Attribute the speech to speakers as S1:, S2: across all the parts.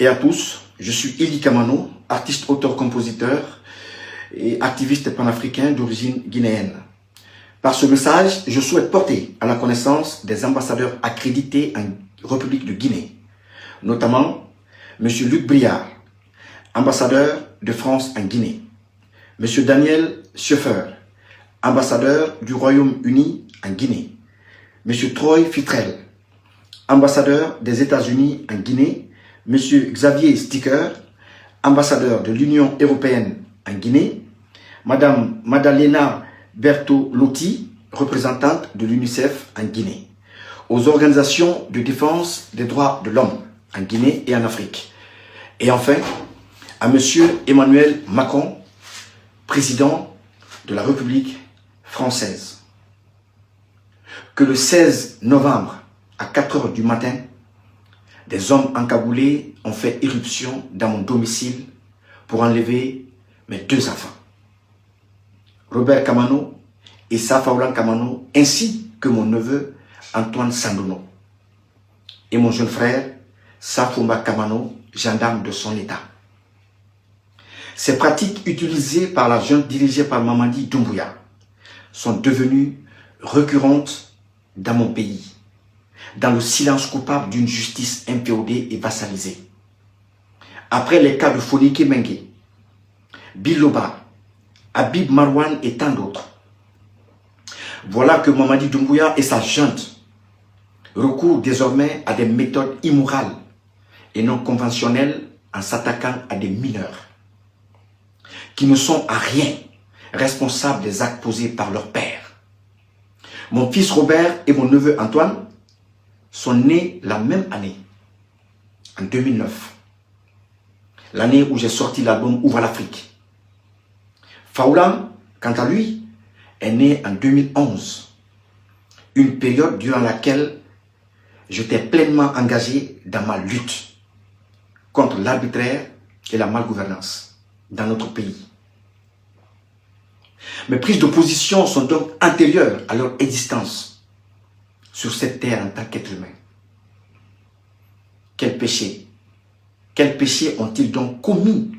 S1: Et à tous, je suis Eli Kamano, artiste, auteur, compositeur et activiste panafricain d'origine guinéenne. Par ce message, je souhaite porter à la connaissance des ambassadeurs accrédités en République de Guinée, notamment M. Luc Briard, ambassadeur de France en Guinée, M. Daniel Scheffer, ambassadeur du Royaume-Uni en Guinée, M. Troy Fitrel, ambassadeur des États-Unis en Guinée, M. Xavier Sticker, ambassadeur de l'Union européenne en Guinée, Mme Madalena Bertolotti, représentante de l'UNICEF en Guinée, aux organisations de défense des droits de l'homme en Guinée et en Afrique. Et enfin, à M. Emmanuel Macron, président de la République française. Que le 16 novembre à 4 h du matin, des hommes encagoulés ont fait irruption dans mon domicile pour enlever mes 2 enfants, Robert Kamano et Safaoulan Kamano, ainsi que mon neveu Antoine Sandono et mon jeune frère Safoumba Kamano, gendarme de son état. Ces pratiques utilisées par la junte dirigée par Mamadi Doumbouya sont devenues récurrentes dans mon pays, dans le silence coupable d'une justice impéodée et vassalisée. Après les cas de Fonike Mengue, Biloba, Habib Marwan et tant d'autres, voilà que Mamadi Doumbouya et sa junte recourent désormais à des méthodes immorales et non conventionnelles en s'attaquant à des mineurs qui ne sont à rien responsables des actes posés par leur père. Mon fils Robert et mon neveu Antoine sont nés la même année, en 2009, l'année où j'ai sorti l'album Ouvre l'Afrique. Faoulan, quant à lui, est né en 2011, une période durant laquelle j'étais pleinement engagé dans ma lutte contre l'arbitraire et la malgouvernance dans notre pays. Mes prises de position sont donc antérieures à leur existence sur cette terre en tant qu'être humain. Quels péchés ont-ils donc commis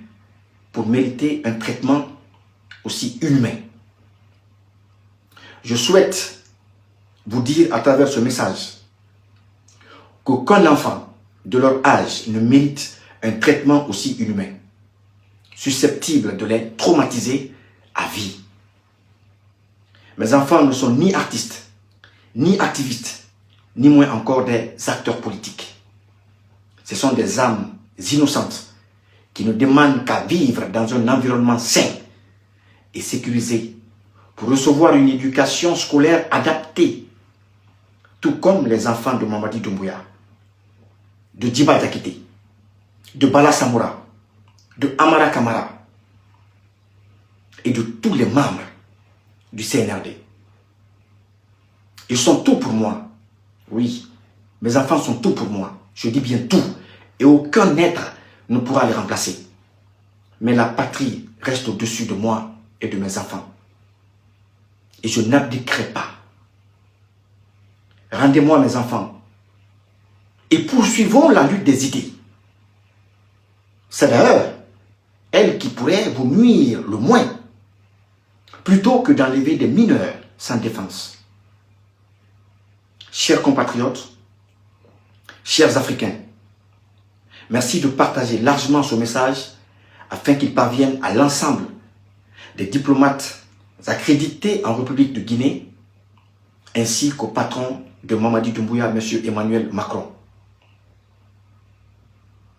S1: pour mériter un traitement aussi inhumain? Je souhaite vous dire à travers ce message qu'aucun enfant de leur âge ne mérite un traitement aussi inhumain, susceptible de les traumatiser à vie. Mes enfants ne sont ni artistes, ni activistes, ni moins encore des acteurs politiques. Ce sont des âmes innocentes qui ne demandent qu'à vivre dans un environnement sain et sécurisé pour recevoir une éducation scolaire adaptée, tout comme les enfants de Mamadi Doumbouya, de Djiba Diakité, de Bala Samoura, de Amara Kamara et de tous les membres du CNRD. Ils sont tout pour moi. Oui, mes enfants sont tout pour moi. Je dis bien tout. Et aucun être ne pourra les remplacer. Mais la patrie reste au-dessus de moi et de mes enfants. Et je n'abdiquerai pas. Rendez-moi mes enfants. Et poursuivons la lutte des idées. C'est d'ailleurs elle qui pourrait vous nuire le moins, plutôt que d'enlever des mineurs sans défense. Chers compatriotes, chers Africains, merci de partager largement ce message afin qu'il parvienne à l'ensemble des diplomates accrédités en République de Guinée ainsi qu'au patron de Mamadi Doumbouya, M. Emmanuel Macron.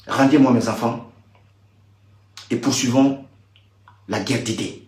S1: Rendez-moi mes enfants et poursuivons la guerre d'idées.